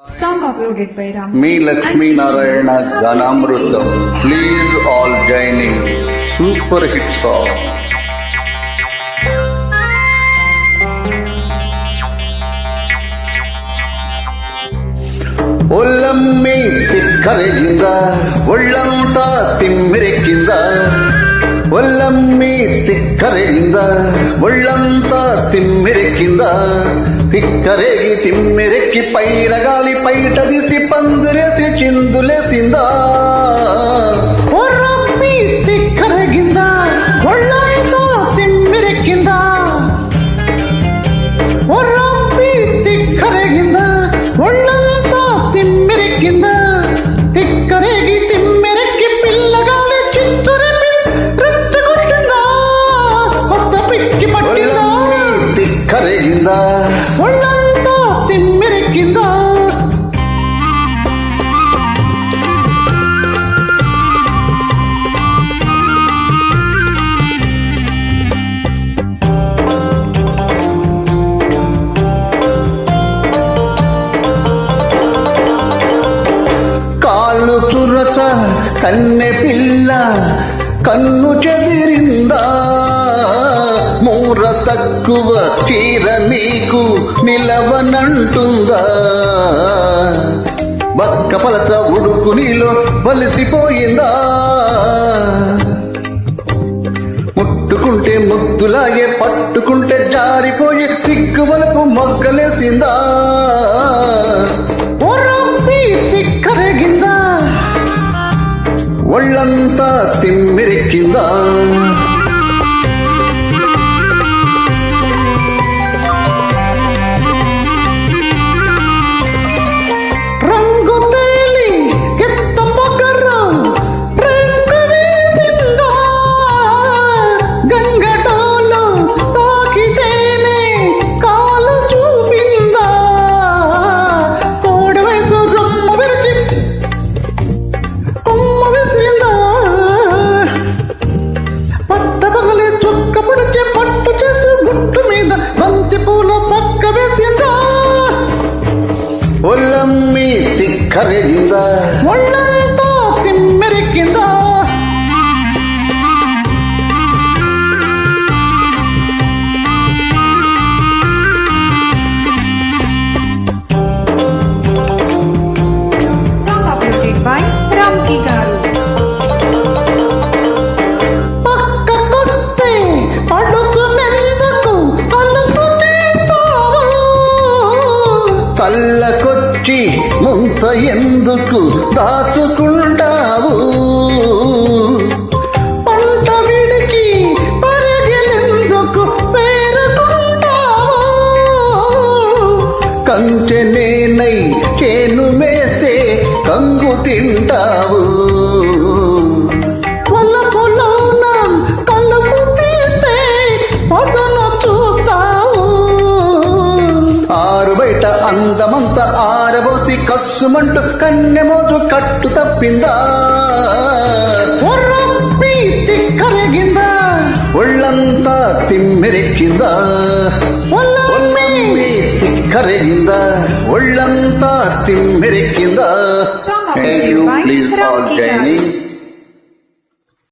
Song uploaded by Ram. Me Lakshmi Narayana Ganamrutam. Please all join in. Super hit song. ಒಲ್ಲಮ್ಮಿ ತಿಕ್ಕರೆಗಿಂದ ಒಳ್ಳಂತ ತಿಮ್ಮಿರೆಕ್ಕಿಂದ ಒಲ್ಲಮ್ಮಿ ತಿಕ್ಕರೆಗಿಂದ ಒಳ್ಳಂತ ತಿಮ್ಮಿರೆಕ್ಕಿಂದ తిక్కరేగి తిమ్మిరెక్కి పైరగాలి పైట దిసి పందిరేసి చిందులేసింద ఒర్రప్పి తిక్కరేగింద ఒళ్ళంత తిమ్మిరెక్కింద ఒర్రప్పి తిక్కరేగింద ఒళ్ళంత తిమ్మిరెక్కింద తిక్కరేగి తిమ్మిరెక్కి పిల్లగాలి చించురెప్పి రెచ్చగొట్టింద కొత్త పిచ్చి పట్టింద తిక్కరేగింద ఒళ్ళంతా తిమ్మిరెక్కిందా కాళ్ళు చురచ కన్నె పిల్ల కన్ను చెదిరిందా మూర తక్కువ చీర నీకు నిలవనంటుందా బక్క పలక ఉడుకు నీలో వలిసిపోయిందా ముట్టుకుంటే ముద్దులాగే పట్టుకుంటే జారిపోయి సిగ్గువలకు మొగ్గలేసిందా ఒర్రప్పి తిక్కరేగిందా ఒళ్ళంతా తిమ్మిరెక్కిందా ఒల్లమ్మి తిక్కరేగింద ఒళ్ళంతా తిమ్మిరెక్కిందా Song uploaded by Ramki Garu. పక్కకొస్తే పడుచున్నెందుకు అలుసు చేస్తావు కళ్ళకొచ్చి ముంత ఎందుకు దాచుకుంటావు పంట విడిచి పరిగెలెందుకు పేరుకుంటావు కంచె నేనై చేను మేస్తే కంగు తింటావు వల్లపులోన కలుపు తీస్తే పదను చూస్తావు ఆరు బయట అందమంత ఆరబోసి కస్సుమంటూ కన్నెమోజు కట్టు తప్పిందా ఒర్రప్పి తిక్కరేగిందా ఒళ్ళంతా తిమ్మిరెక్కిందా ఒల్లమ్మి తిక్కరేగిందా ఒళ్ళంతా తిమ్మిరెక్కిందా Song uploaded by please all Ramki join Garu. in.